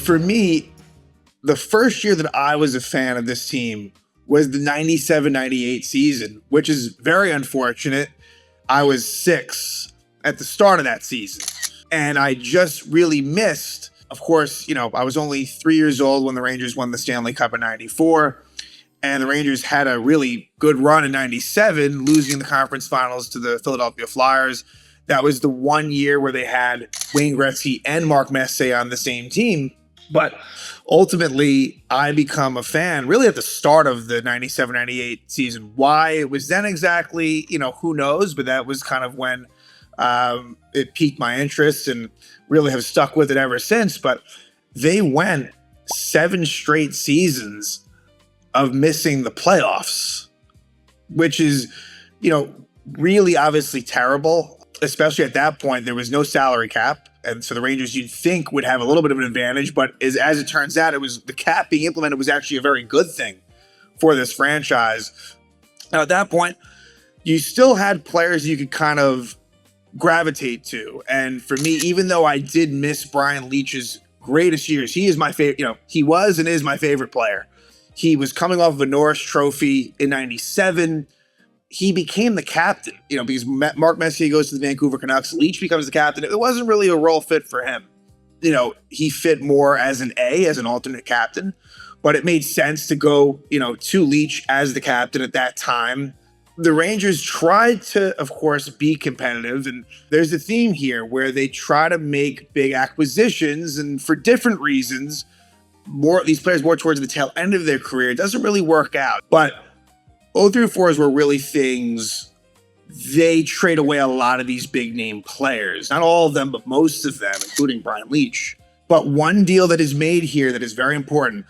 For me, the first year that I was a fan of this team was the 97-98 season, which is very unfortunate. I was 6 at the start of that season, and I just really missed, of course, I was only 3 years old when the Rangers won the Stanley Cup in 94, and the Rangers had a really good run in 97, losing the conference finals to the Philadelphia Flyers. That was the one year where they had Wayne Gretzky and Mark Messier on the same team. But ultimately, I become a fan really at the start of the 97-98 season. Why it was then exactly, who knows? But that was kind of when it piqued my interest and really have stuck with it ever since. But they went 7 straight seasons of missing the playoffs, which is, really obviously terrible. Especially at that point, there was no salary cap. And so the Rangers, you'd think, would have a little bit of an advantage. But as it turns out, the cap being implemented was actually a very good thing for this franchise. Now, at that point, you still had players you could kind of gravitate to. And for me, even though I did miss Brian Leetch's greatest years, he is my favorite. He was and is my favorite player. He was coming off of a Norris Trophy in 97. He became the captain, because Mark Messier goes to the Vancouver Canucks. Leetch becomes the captain. It wasn't really a role fit for him. He fit more as an alternate captain, but it made sense to go, to Leetch as the captain at that time. The Rangers tried to, of course, be competitive. And there's a theme here where they try to make big acquisitions, and for different reasons, these players more towards the tail end of their career. It doesn't really work out. But 0-3-4s were really things. They trade away a lot of these big name players. Not all of them, but most of them, including Brian Leetch. But one deal that is made here that is very important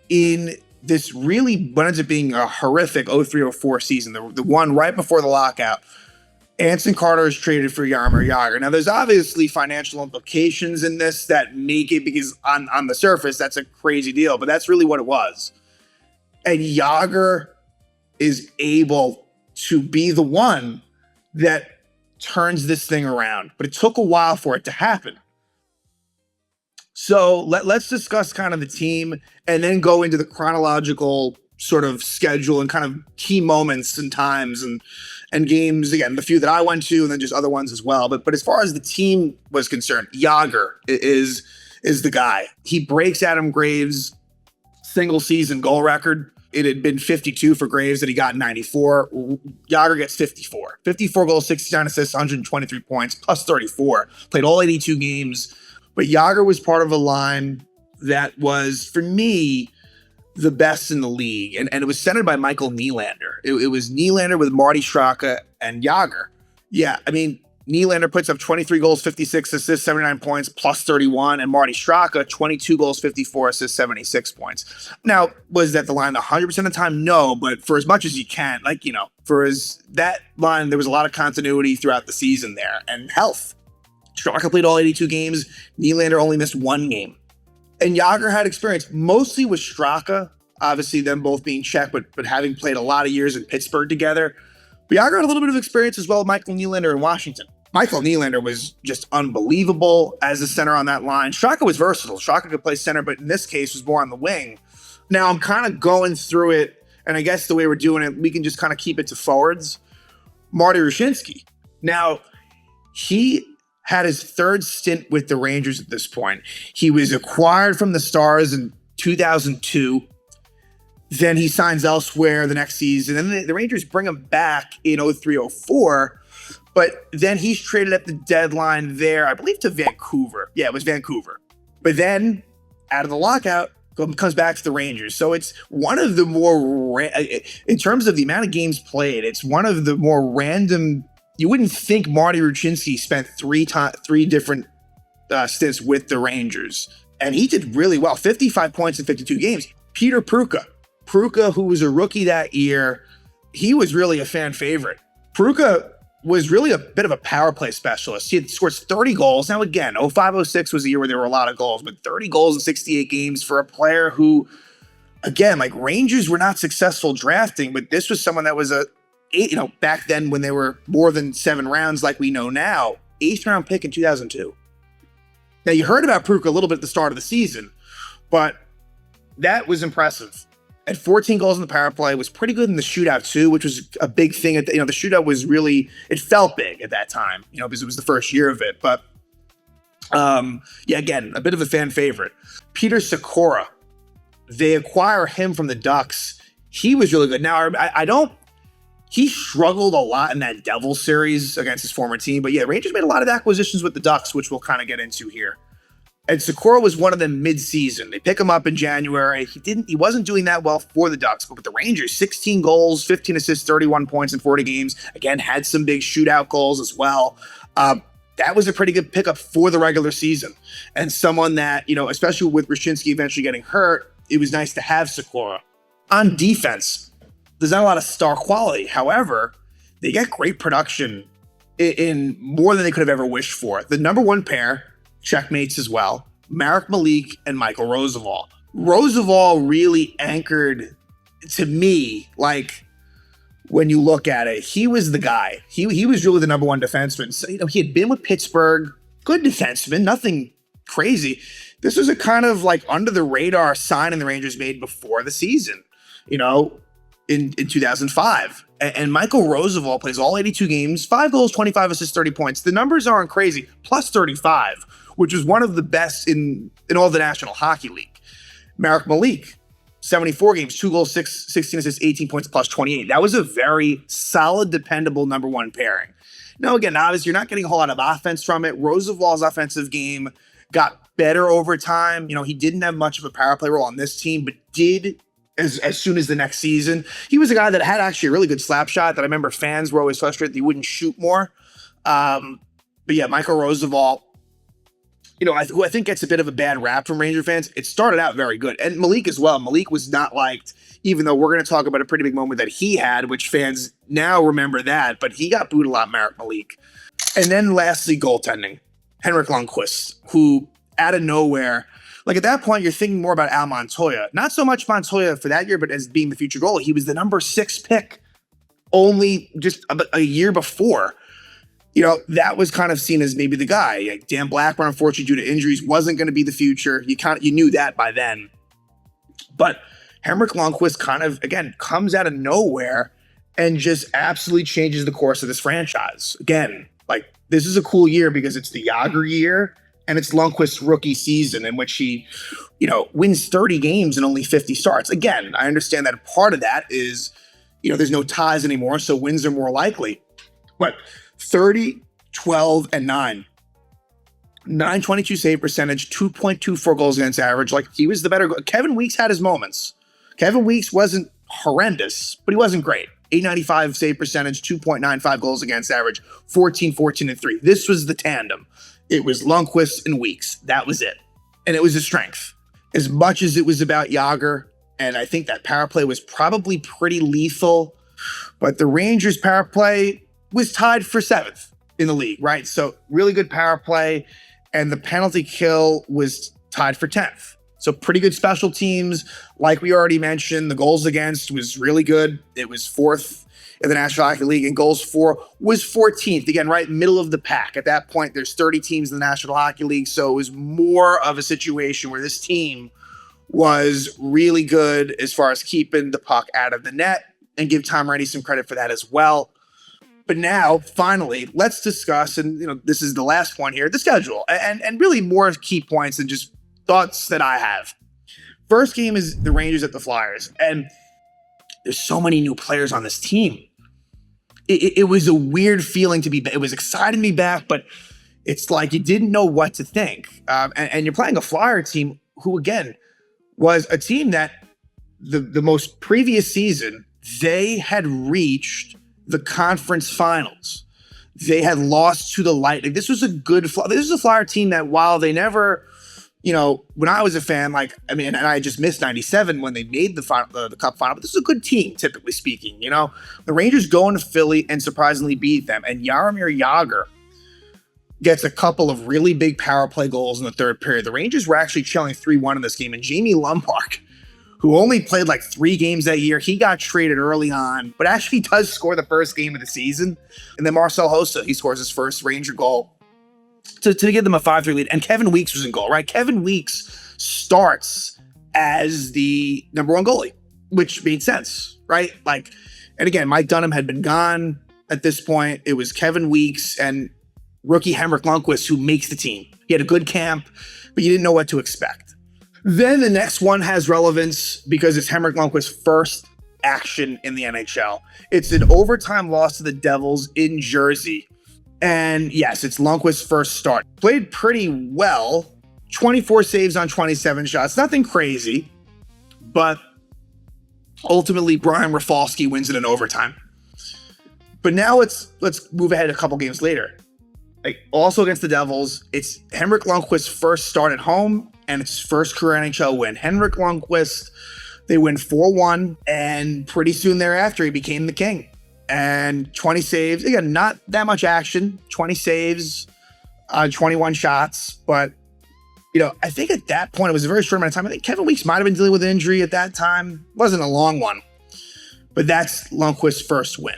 in this really what ends up being a horrific 0-3-4 season, the one right before the lockout, Anson Carter is traded for Jaromir Jagr. Now, there's obviously financial implications in this that make it, because on the surface, that's a crazy deal, but that's really what it was. And Jagr is able to be the one that turns this thing around. But it took a while for it to happen. So let's discuss kind of the team and then go into the chronological sort of schedule and kind of key moments and times and games. Again, the few that I went to and then just other ones as well. But as far as the team was concerned, Jagr is the guy. He breaks Adam Graves' single season goal record. It had been 52 for Graves that he got in 94. Jagr gets 54. 54 goals, 69 assists, 123 points, plus 34. Played all 82 games. But Jagr was part of a line that was, for me, the best in the league. And it was centered by Michael Nylander. It was Nylander with Marty Straka and Jagr. Yeah, Nylander puts up 23 goals, 56 assists, 79 points, plus 31. And Marty Straka, 22 goals, 54 assists, 76 points. Now, was that the line 100% of the time? No, but for as much as you can, that line, there was a lot of continuity throughout the season there. And health. Straka played all 82 games. Nylander only missed 1 game. And Jagr had experience mostly with Straka, obviously them both being Czech, but having played a lot of years in Pittsburgh together. But Jagr had a little bit of experience as well with Michael Nylander in Washington. Michael Nylander was just unbelievable as a center on that line. Straka was versatile. Straka could play center, but in this case was more on the wing. Now I'm kind of going through it, and I guess the way we're doing it, we can just kind of keep it to forwards. Marty Rucinski. Now, he had his 3rd stint with the Rangers at this point. He was acquired from the Stars in 2002. Then he signs elsewhere the next season. And then the Rangers bring him back in 0-3-0-4. But then he's traded at the deadline there, I believe, to Vancouver. Yeah, it was Vancouver. But then, out of the lockout, comes back to the Rangers. So it's one of the more, in terms of the amount of games played, it's one of the more random. You wouldn't think Marty Rucinski spent 3 different stints with the Rangers. And he did really well, 55 points in 52 games. Peter Pruka, who was a rookie that year, he was really a fan favorite. Peruka was really a bit of a power play specialist. He had scored 30 goals. Now, again, 05-06 was a year where there were a lot of goals, but 30 goals in 68 games for a player who, again, like Rangers were not successful drafting, but this was someone that was back then when they were more than 7 rounds like we know now, 8th round pick in 2002. Now, you heard about Peruka a little bit at the start of the season, but that was impressive. At 14 goals in the power play, was pretty good in the shootout too, which was a big thing. The shootout was really, it felt big at that time, because it was the first year of it. But again, a bit of a fan favorite. Peter Sikora, they acquire him from the Ducks. He was really good. Now, he struggled a lot in that Devils series against his former team. But yeah, Rangers made a lot of acquisitions with the Ducks, which we'll kind of get into here. And Sikora was one of them mid-season. They pick him up in January. He wasn't doing that well for the Ducks, but with the Rangers, 16 goals, 15 assists, 31 points in 40 games. Again, had some big shootout goals as well. That was a pretty good pickup for the regular season. And someone that, especially with Rashinsky eventually getting hurt, it was nice to have Sikora. On defense, there's not a lot of star quality. However, they get great production in more than they could have ever wished for. The number one pair, checkmates as well, Marek Malik and Michael Rozsival. Rozsival really anchored, to me, like, when you look at it, he was the guy. He was really the number one defenseman. So, he had been with Pittsburgh, good defenseman, nothing crazy. This was a kind of like under the radar signing the Rangers made before the season, in 2005. And Michael Rozsival plays all 82 games, 5 goals, 25 assists, 30 points. The numbers aren't crazy, plus 35, which was one of the best in all the National Hockey League. Marek Malik, 74 games, 2 goals, 16 assists, 18 points, plus 28. That was a very solid, dependable number one pairing. Now, again, obviously, you're not getting a whole lot of offense from it. Rozsival's offensive game got better over time. He didn't have much of a power play role on this team, but did as soon as the next season. He was a guy that had actually a really good slap shot that I remember fans were always frustrated that he wouldn't shoot more. But yeah, Michael Rozsival, who I think gets a bit of a bad rap from Ranger fans. It started out very good. And Malik as well. Malik was not liked, even though we're going to talk about a pretty big moment that he had, which fans now remember that, but he got booed a lot, Marek Malik. And then lastly, goaltending. Henrik Lundqvist, who out of nowhere, like at that point, you're thinking more about Al Montoya. Not so much Montoya for that year, but as being the future goalie. He was the number 6 pick only just a year before. That was kind of seen as maybe the guy. Like Dan Blackburn, unfortunately, due to injuries, wasn't going to be the future. You knew that by then. But Henrik Lundqvist kind of, again, comes out of nowhere and just absolutely changes the course of this franchise. Again, like this is a cool year because it's the Jagr year. And it's Lundqvist's rookie season in which he, wins 30 games and only 50 starts. Again, I understand that part of that is, there's no ties anymore, so wins are more likely. But 30, 12, and 9. 922 save percentage, 2.24 goals against average. Like, he was the better. Kevin Weeks had his moments. Kevin Weeks wasn't horrendous, but he wasn't great. 895 save percentage, 2.95 goals against average, 14, 14, and 3. This was the tandem. It was Lundqvist and Weeks. That was it. And it was a strength. As much as it was about Jagr, and I think that power play was probably pretty lethal, but the Rangers power play was tied for 7th in the league, right? So really good power play, and the penalty kill was tied for 10th. So pretty good special teams. Like we already mentioned, the goals against was really good. It was 4th in the National Hockey League, and goals for was 14th. Again, right middle of the pack. At that point, there's 30 teams in the National Hockey League, so it was more of a situation where this team was really good as far as keeping the puck out of the net, and give Tom Brady some credit for that as well. But now, finally, let's discuss, and this is the last point here, the schedule, and really more key points than just thoughts that I have. First game is the Rangers at the Flyers, and there's so many new players on this team. It was a weird feeling to be back. It was exciting to be back, but it's like you didn't know what to think. And you're playing a Flyer team who, again, was a team that the most previous season, they had reached the conference finals. They had lost to the Lightning. This was a good, this was a Flyer team that while they never when I was a fan, and I just missed 97 when they made the final, the cup final, but this is a good team, typically speaking. The Rangers go into Philly and surprisingly beat them. And Jaromir Jagr gets a couple of really big power play goals in the third period. The Rangers were actually trailing 3-1 in this game. And Jamie Lundqvist, who only played 3 games that year, he got traded early on, but actually does score the first game of the season. And then Marcel Hossa, he scores his first Ranger goal to give them a 5-3 lead. And Kevin Weeks was in goal, right? Kevin Weeks starts as the number 1 goalie, which made sense, right? And again, Mike Dunham had been gone at this point. It was Kevin Weeks and rookie Henrik Lundqvist who makes the team. He had a good camp, but you didn't know what to expect. Then the next one has relevance because it's Henrik Lundqvist's first action in the NHL. It's an overtime loss to the Devils in Jersey. And yes, it's Lundqvist's first start. Played pretty well. 24 saves on 27 shots. Nothing crazy. But ultimately, Brian Rafalski wins it in overtime. But now let's move ahead a couple games later. Also against the Devils, it's Henrik Lundqvist's first start at home and it's first career NHL win. Henrik Lundqvist, they win 4-1, and pretty soon thereafter, he became the king. And 20 saves, again, not that much action, 20 saves, 21 shots. But, I think at that point, it was a very short amount of time. I think Kevin Weeks might have been dealing with an injury at that time. It wasn't a long one. But that's Lundqvist's first win.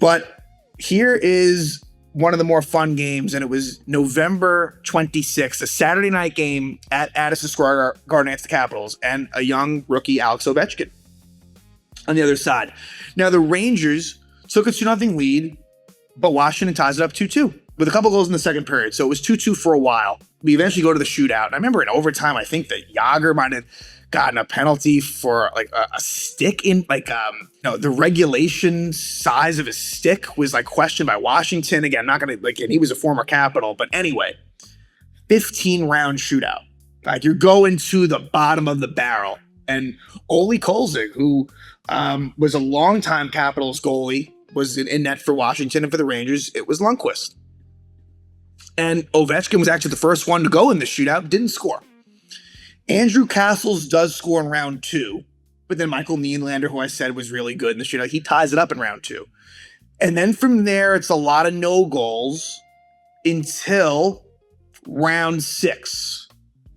But here is one of the more fun games, and it was November 26th, a Saturday night game at Addison Square Garden against the Capitals, and a young rookie, Alex Ovechkin, on the other side. Now, the Rangers took a 2-0 lead, but Washington ties it up 2-2 with a couple goals in the second period. So it was 2-2 for a while. We eventually go to the shootout. And I remember in overtime, I think that Jagr might have gotten a penalty for a stick in the regulation size of his stick was questioned by Washington. Again, not going to and he was a former Capital, but anyway, 15-round shootout. You're going to the bottom of the barrel. And Ole Kolzig, who was a longtime Capitals goalie, was in net for Washington, and for the Rangers, it was Lundqvist. And Ovechkin was actually the first one to go in the shootout, didn't score. Andrew Castles does score in round 2, but then Michael Nylander, who I said was really good in the shootout, he ties it up in round 2. And then from there, it's a lot of no goals until round 6.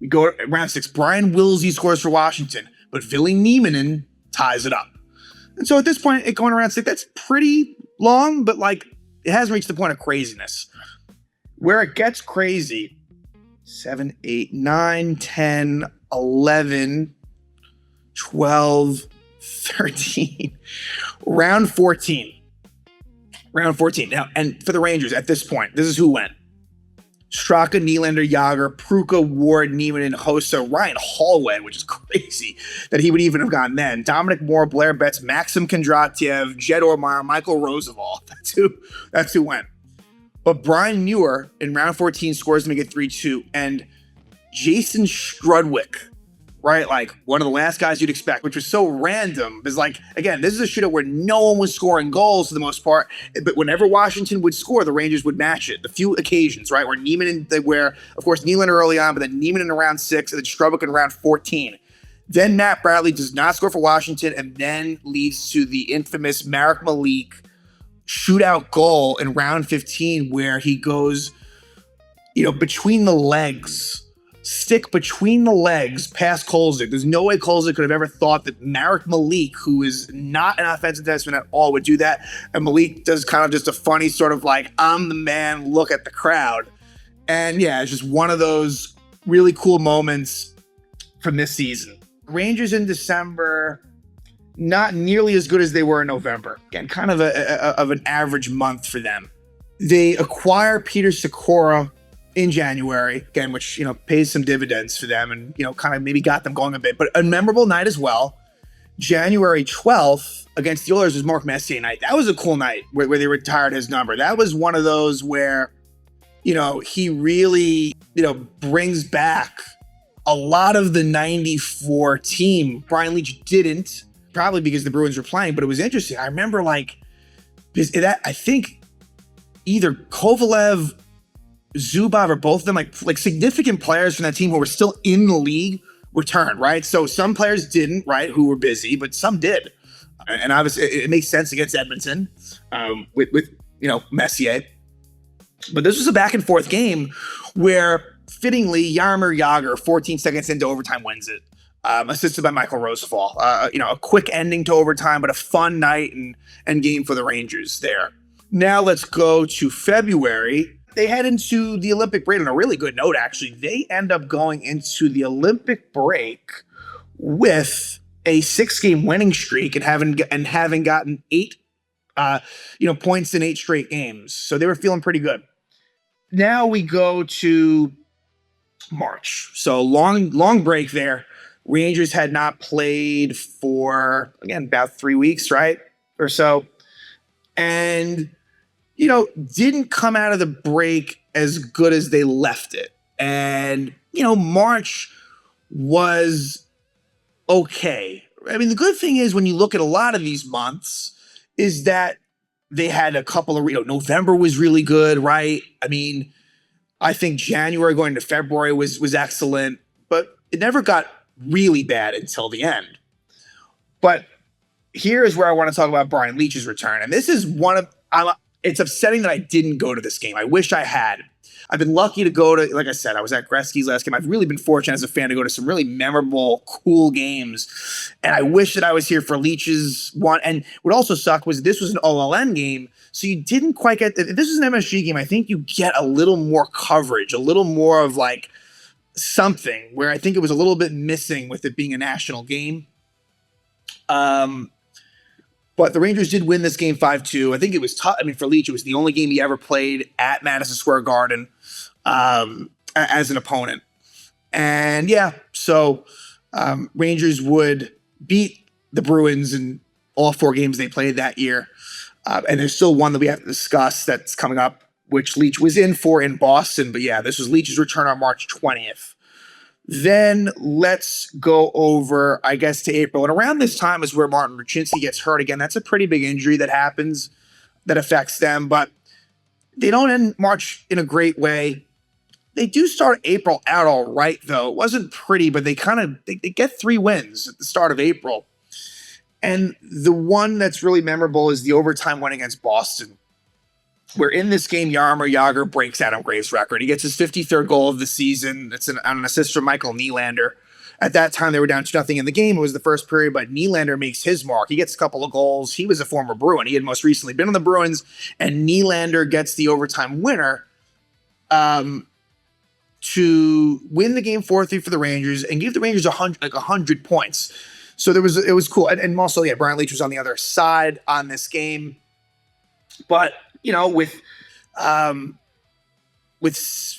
We go to round 6. Brian Wilsey scores for Washington, but Ville Nieminen ties it up. And so at this point, it going around 6, that's pretty long, but it hasn't reached the point of craziness. Where it gets crazy, 7, 8, 9, 10, 11, 12, 13, round 14. Round 14. Now, and for the Rangers at this point, this is who went. Straka, Nylander, Jagr, Pruka, Ward, Niemann, Hossa, Ryan Hallway, which is crazy that he would even have gone then. Dominic Moore, Blair Betts, Maxim Kondratiev, Jed Ormeyer, Michael Roosevelt. That's who went. But Brian Muir in round 14 scores to make it 3-2. And Jason Strudwick, right? One of the last guys you'd expect, which was so random. Because again, this is a shootout where no one was scoring goals for the most part. But whenever Washington would score, the Rangers would match it. The few occasions, right? Where of course, Nylander early on, but then Niemann in round 6, and then Strudwick in round 14. Then Matt Bradley does not score for Washington, and then leads to the infamous Marek Malik shootout goal in round 15 where he goes, between the legs, stick between the legs past Kolzig. There's no way Kolzig could have ever thought that Marek Malik, who is not an offensive defenseman at all, would do that. And Malik does kind of just a funny sort of I'm the man, look at the crowd. And yeah, it's just one of those really cool moments from this season. Rangers in December, not nearly as good as they were in November. Again, kind of an average month for them. They acquire Peter Sikora in January, again, which, pays some dividends for them and, kind of maybe got them going a bit. But a memorable night as well. January 12th against the Oilers was Mark Messier night. That was a cool night where they retired his number. That was one of those where, he really, brings back a lot of the 94 team. Brian Leetch didn't. Probably because the Bruins were playing, but it was interesting. I remember I think either Kovalev Zubov, or both of them, like significant players from that team who were still in the league returned, right? So some players didn't, right, who were busy, but some did. And obviously it makes sense against Edmonton with Messier. But this was a back and forth game where, fittingly, Jaromir Jagr, 14 seconds into overtime, wins it, assisted by Michael Rosefall. A quick ending to overtime, but a fun night and game for the Rangers there. Now let's go to February. They head into the Olympic break on a really good note, actually. They end up going into the Olympic break with a 6-game winning streak and having gotten 8 points in 8 straight games. So they were feeling pretty good. Now we go to March. So long break there. Rangers had not played for, again, about 3 weeks, right? Or so. And, didn't come out of the break as good as they left it. And, March was okay. I mean, the good thing is when you look at a lot of these months is that they had a couple of, November was really good, right? I mean, I think January going to February was excellent, but it never got really bad until the end. But here is where I want to talk about Brian Leetch's return. And this is it's upsetting that I didn't go to this game. I wish I had. I've been lucky to go to, like I said, I was at Gretzky's last game. I've really been fortunate as a fan to go to some really memorable, cool games. And I wish that I was here for Leetch's one. And what also sucked was this was an OLN game, so you didn't quite get, if this was an MSG game, I think you get a little more coverage, a little more of like something, where I think it was a little bit missing with it being a national game. But the Rangers did win this game 5-2. I think it was tough. I mean, for Leetch, it was the only game he ever played at Madison Square Garden as an opponent. And yeah, so Rangers would beat the Bruins in all 4 games they played that year. And there's still one that we have to discuss that's coming up, which Leetch was in for in Boston. But yeah, this was Leetch's return on March 20th. Then let's go over, I guess, to April. And around this time is where Martin Rucinski gets hurt again. That's a pretty big injury that happens that affects them. But they don't end March in a great way. They do start April out all right, though. It wasn't pretty, but they get 3 wins at the start of April. And the one that's really memorable is the overtime win against Boston, where in this game, Jaromir Jagr breaks Adam Graves' record. He gets his 53rd goal of the season. It's an assist from Michael Nylander. At that time, they were down 2-0 in the game. It was the first period, but Nylander makes his mark. He gets a couple of goals. He was a former Bruin. He had most recently been on the Bruins, and Nylander gets the overtime winner to win the game 4-3 for the Rangers and give the Rangers 100 points. So it was cool. And also, yeah, Brian Leetch was on the other side on this game. But with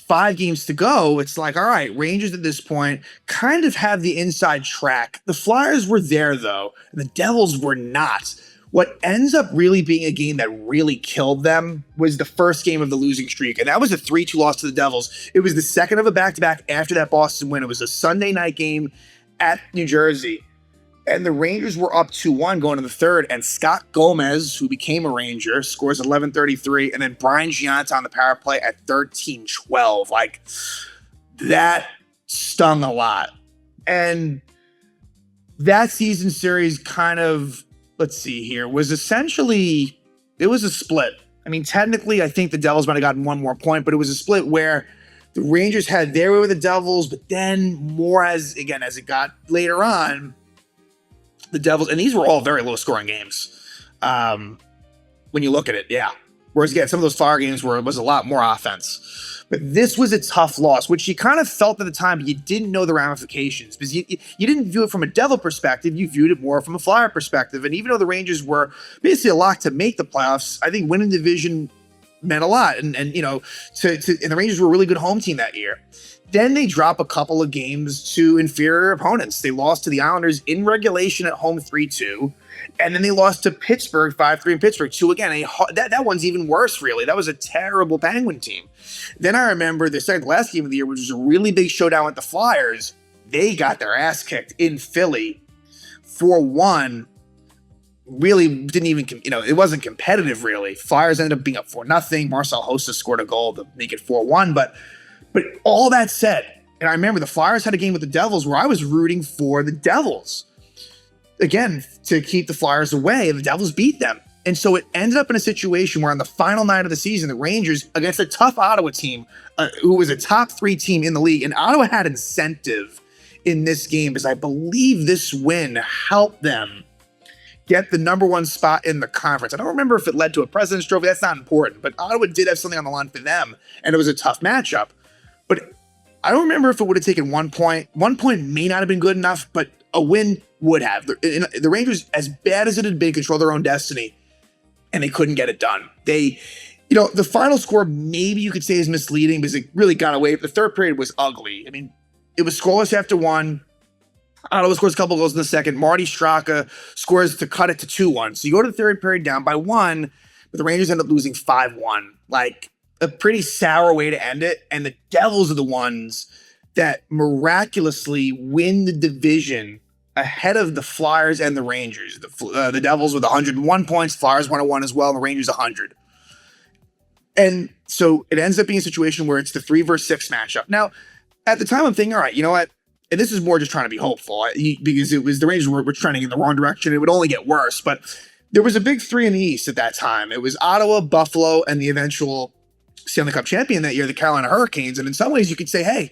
5 games to go, it's like, all right, Rangers at this point kind of have the inside track. The Flyers were there, though, and the Devils were not. What ends up really being a game that really killed them was the first game of the losing streak, and that was a 3-2 loss to the Devils. It was the second of a back-to-back after that Boston win. It was a Sunday night game at New Jersey. And the Rangers were up 2-1 going to the third, and Scott Gomez, who became a Ranger, scores 11:33, and then Brian Giant on the power play at 13:12. Like, that stung a lot. And that season series kind of, let's see here, was essentially, it was a split. I mean, technically, I think the Devils might have gotten 1 more point, but it was a split where the Rangers had their way with the Devils, but then more as it got later on, the Devils, and these were all very low-scoring games when you look at it, yeah. Whereas, again, some of those Fire games was a lot more offense. But this was a tough loss, which you kind of felt at the time, but you didn't know the ramifications. Because you didn't view it from a Devil perspective, you viewed it more from a Flyer perspective. And even though the Rangers were basically a lock to make the playoffs, I think winning the division meant a lot. And the Rangers were a really good home team that year. Then they drop a couple of games to inferior opponents. They lost to the Islanders in regulation at home 3-2. And then they lost to Pittsburgh 5-3 in Pittsburgh. So again, that one's even worse, really. That was a terrible Penguin team. Then I remember the last game of the year, which was a really big showdown with the Flyers. They got their ass kicked in Philly 4-1. really didn't even, it wasn't competitive really. Flyers ended up being up 4-0. Marcel Hossa scored a goal to make it 4-1. But all that said, and I remember the Flyers had a game with the Devils where I was rooting for the Devils, again, to keep the Flyers away, and the Devils beat them. And so it ended up in a situation where on the final night of the season, the Rangers, against a tough Ottawa team, who was a top 3 team in the league, and Ottawa had incentive in this game because I believe this win helped them get the number 1 spot in the conference. I don't remember if it led to a President's Trophy. That's not important. But Ottawa did have something on the line for them, and it was a tough matchup. But I don't remember if it would have taken 1 point. 1 point may not have been good enough, but a win would have. The Rangers, as bad as it had been, control their own destiny, and they couldn't get it done. The final score maybe you could say is misleading because it really got away. The third period was ugly. I mean, it was scoreless after 1. Ottawa scores a couple goals in the second. Marty Straka scores to cut it to 2-1. So you go to the third period down by 1, but the Rangers end up losing 5-1. Like, a pretty sour way to end it. And the Devils are the ones that miraculously win the division ahead of the Flyers and the Rangers. The Devils with 101 points, Flyers 101 as well, and the Rangers 100. And so it ends up being a situation where it's the 3 versus 6 matchup. Now, at the time, I'm thinking, all right, you know what? And this is more just trying to be hopeful because it was the Rangers were trending in the wrong direction. It would only get worse. But there was a big 3 in the East at that time. It was Ottawa, Buffalo, and the eventual Stanley Cup champion that year, the Carolina Hurricanes. And in some ways, you could say, hey,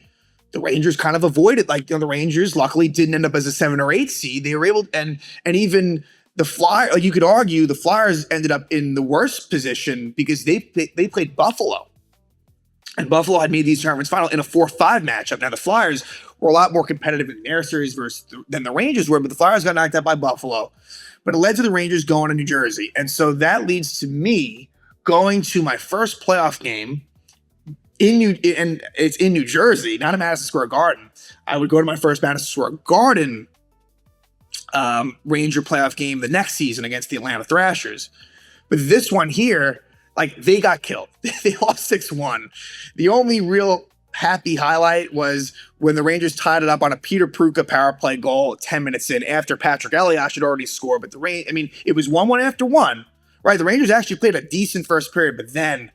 the Rangers kind of avoided, the Rangers luckily didn't end up as a 7 or 8 seed. They were able, and even the Flyers, you could argue the Flyers ended up in the worst position because they played Buffalo. And Buffalo had made the Eastern Conference Final in a 4-5 matchup. Now, the Flyers were a lot more competitive in their series than the Rangers were, but the Flyers got knocked out by Buffalo. But it led to the Rangers going to New Jersey. And so that leads to me going to my first playoff game and it's in New Jersey, not in Madison Square Garden. I would go to my first Madison Square Garden Ranger playoff game the next season against the Atlanta Thrashers. But this one here, they got killed. They lost 6-1. The only real happy highlight was when the Rangers tied it up on a Peter Pruka power play goal 10 minutes in after Patrick Elias had already scored. But it was 1-1 after 1, right? The Rangers actually played a decent first period, but then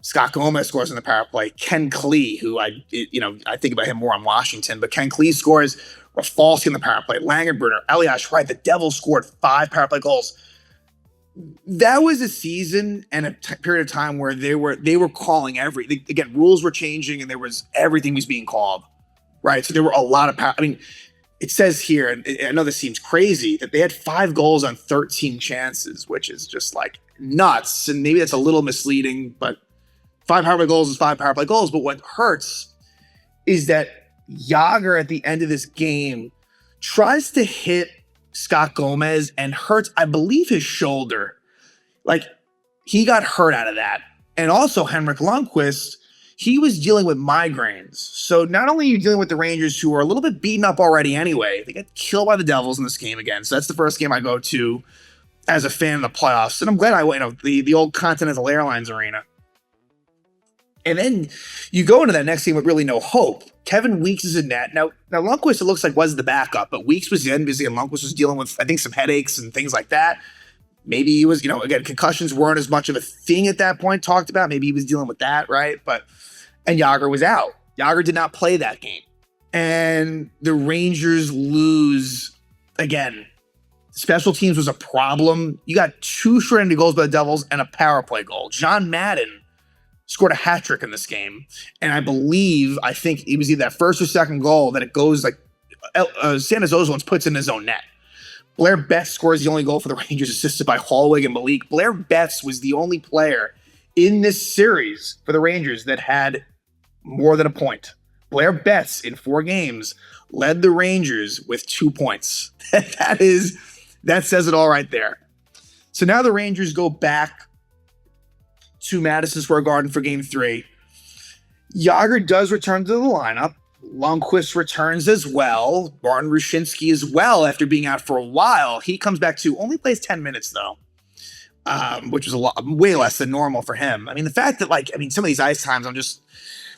Scott Gomez scores in the power play. Ken Klee, who I think about him more on Washington, but Ken Klee scores. Rafalski in the power play. Langenbrunner, Elias, right? The Devils scored 5 power play goals. That was a season and a period of time where they were calling again, rules were changing and everything was being called, right? So there were a lot of power. I mean, it says here, and I know this seems crazy, that they had 5 goals on 13 chances, which is just nuts. And maybe that's a little misleading, but 5 power play goals is 5 power play goals. But what hurts is that Jagr at the end of this game tries to hit Scott Gomez and hurts, I believe, his shoulder. He got hurt out of that. And also Henrik Lundqvist, he was dealing with migraines. So not only are you dealing with the Rangers, who are a little bit beaten up already anyway, they get killed by the Devils in this game again. So that's the first game I go to as a fan of the playoffs. And I'm glad I went, the old Continental Airlines Arena. And then you go into that next game with really no hope. Kevin Weeks is in net. Now Lundqvist, it looks like, was the backup, but Weeks was in busy, and Lundqvist was dealing with, I think, some headaches and things like that. Maybe he was, again, concussions weren't as much of a thing at that point talked about. Maybe he was dealing with that, right? And Jagr was out. Jagr did not play that game. And the Rangers lose again. Special teams was a problem. You got 2 short-ended goals by the Devils and a power play goal. John Madden scored a hat trick in this game. And I think it was either that first or second goal that it goes Santos Ozolins puts in his own net. Blair Betts scores the only goal for the Rangers, assisted by Hallwig and Malik. Blair Betts was the only player in this series for the Rangers that had more than a point. Blair Betts in 4 games led the Rangers with 2 points. That says it all right there. So now the Rangers go back to Madison Square Garden for game 3. Jagr does return to the lineup. Lundqvist returns as well. Martin Rushinsky as well after being out for a while. He comes back too. Only plays 10 minutes though, which was way less than normal for him. I mean, the fact that some of these ice times, I'm just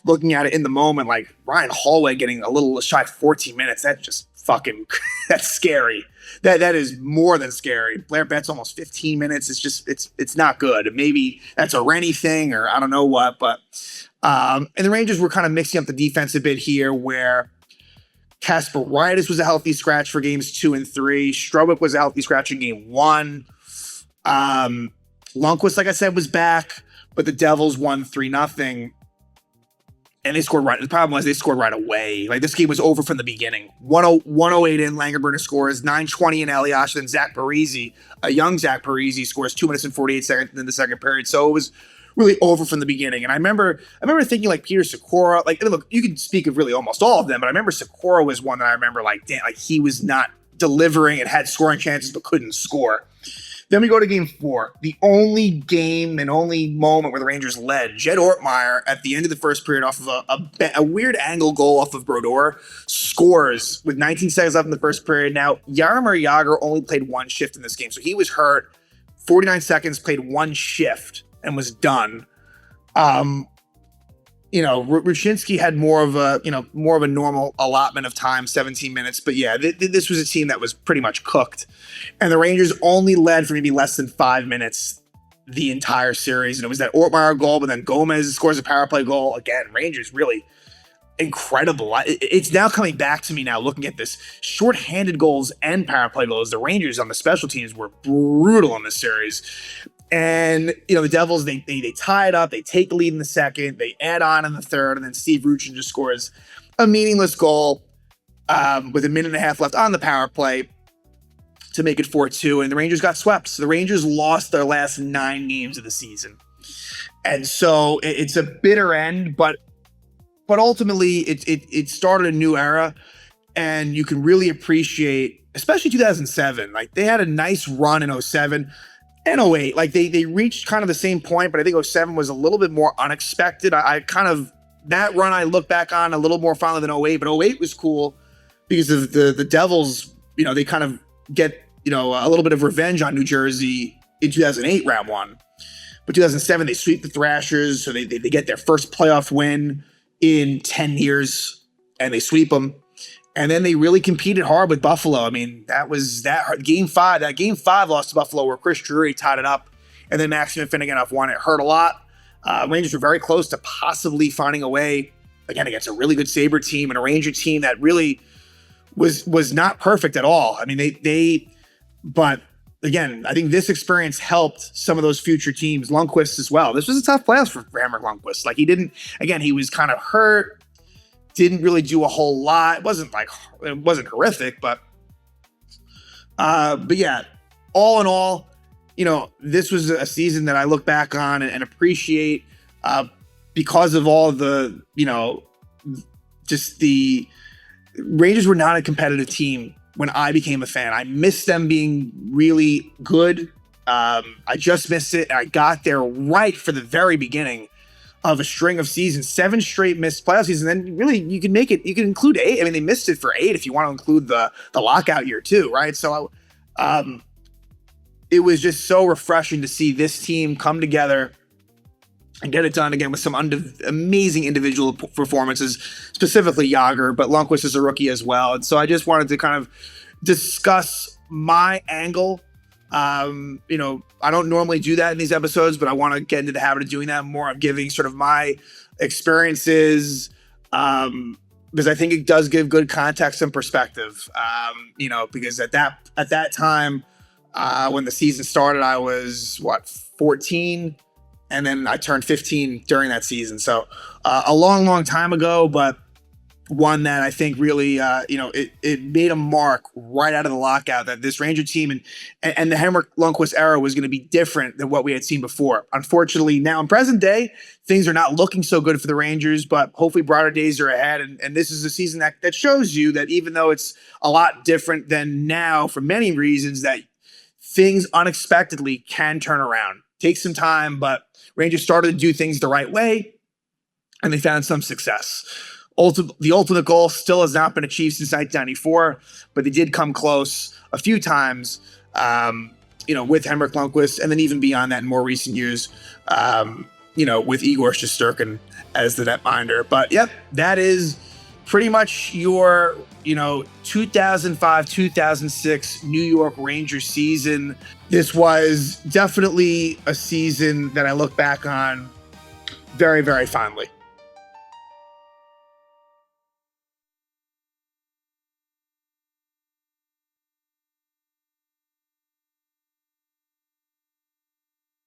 looking at it in the moment, Ryan Hallway getting a little shy of 14 minutes. That's just fucking that's scary. That is more than scary. Blair Betts almost 15 minutes. It's just it's not good. Maybe that's a Rennie thing or I don't know what, but and the Rangers were kind of mixing up the defense a bit here, where Kasper Rydis was a healthy scratch for games 2 and 3. Strobick was a healthy scratch in game 1. Lundqvist, like I said, was back, but the Devils won 3-0. And they scored right. The problem was they scored right away. Like, this game was over from the beginning. 108 in, Langerburner scores, 9:20 in Elias, then Zach Parise, a young Zach Parise, scores 2 minutes and 48 seconds in the second period. So it was really over from the beginning. And I remember thinking, like, Peter Sikora, like, look, you can speak of really almost all of them, but I remember Sikora was one that I remember, like, damn, like, he was not delivering and had scoring chances but couldn't score. Then we go to game 4, the only game and only moment where the Rangers led. Jed Ortmeyer, at the end of the first period, off of a weird angle goal off of Brodeur, scores with 19 seconds left in the first period. Now, Jaromir Jagr only played 1 shift in this game, so he was hurt. 49 seconds, played 1 shift, and was done. Ruchinski had more of a normal allotment of time, 17 minutes. But yeah, this was a team that was pretty much cooked. And the Rangers only led for maybe less than 5 minutes the entire series. And it was that Ortmeyer goal, but then Gomez scores a power play goal. Again, Rangers really incredible. It's now coming back to me now looking at this. Shorthanded goals and power play goals. The Rangers on the special teams were brutal in this series. And, the Devils, they tie it up. They take the lead in the second. They add on in the third. And then Steve Ruchin just scores a meaningless goal with a minute and a half left on the power play to make it 4-2. And the Rangers got swept. So the Rangers lost their last 9 games of the season. And so it's a bitter end, but ultimately it started a new era. And you can really appreciate, especially 2007. Like, they had a nice run in 2007. And 2008, like they reached kind of the same point, but I think 2007 was a little bit more unexpected. I kind of, that run I look back on a little more fondly than 2008, but 2008 was cool because of the Devils, they kind of get, a little bit of revenge on New Jersey in 2008 round 1. But 2007, they sweep the Thrashers, so they get their first playoff win in 10 years, and they sweep them. And then they really competed hard with Buffalo. I mean, that game 5. That game 5 loss to Buffalo where Chris Drury tied it up, and then Maxim Finneganov won. It hurt a lot. Rangers were very close to possibly finding a way, again, against a really good Sabre team and a Ranger team that really was not perfect at all. I mean, but again, I think this experience helped some of those future teams, Lundqvist as well. This was a tough playoffs for Henrik Lundqvist. Like, he was kind of hurt. Didn't really do a whole lot. It wasn't horrific, but yeah, all in all, this was a season that I look back on and appreciate because of all the, just the Rangers were not a competitive team when I became a fan. I missed them being really good. I just missed it. And I got there right for the very beginning of a string of seasons, 7 straight missed playoff seasons. And then really you can include 8. I mean, they missed it for 8 if you want to include the lockout year too, right? So it was just so refreshing to see this team come together and get it done again with some amazing individual performances, specifically Jagr, but Lundqvist is a rookie as well. And so I just wanted to kind of discuss my angle. I don't normally do that in these episodes, but I want to get into the habit of doing that more. I'm giving sort of my experiences, because I think it does give good context and perspective. Because at that time, when the season started, I was 14, and then I turned 15 during that season. So a long, long time ago, but one that I think really, it made a mark right out of the lockout that this Ranger team and the Henrik Lundqvist era was going to be different than what we had seen before. Unfortunately, now in present day, things are not looking so good for the Rangers, but hopefully brighter days are ahead. And this is a season that shows you that even though it's a lot different than now for many reasons, that things unexpectedly can turn around. Takes some time, but Rangers started to do things the right way, and they found some success. The ultimate goal still has not been achieved since 1994, but they did come close a few times, with Henrik Lundqvist, and then even beyond that in more recent years, with Igor Shesterkin as the netminder. But yep, that is pretty much your, 2005, 2006 New York Rangers season. This was definitely a season that I look back on very, very fondly.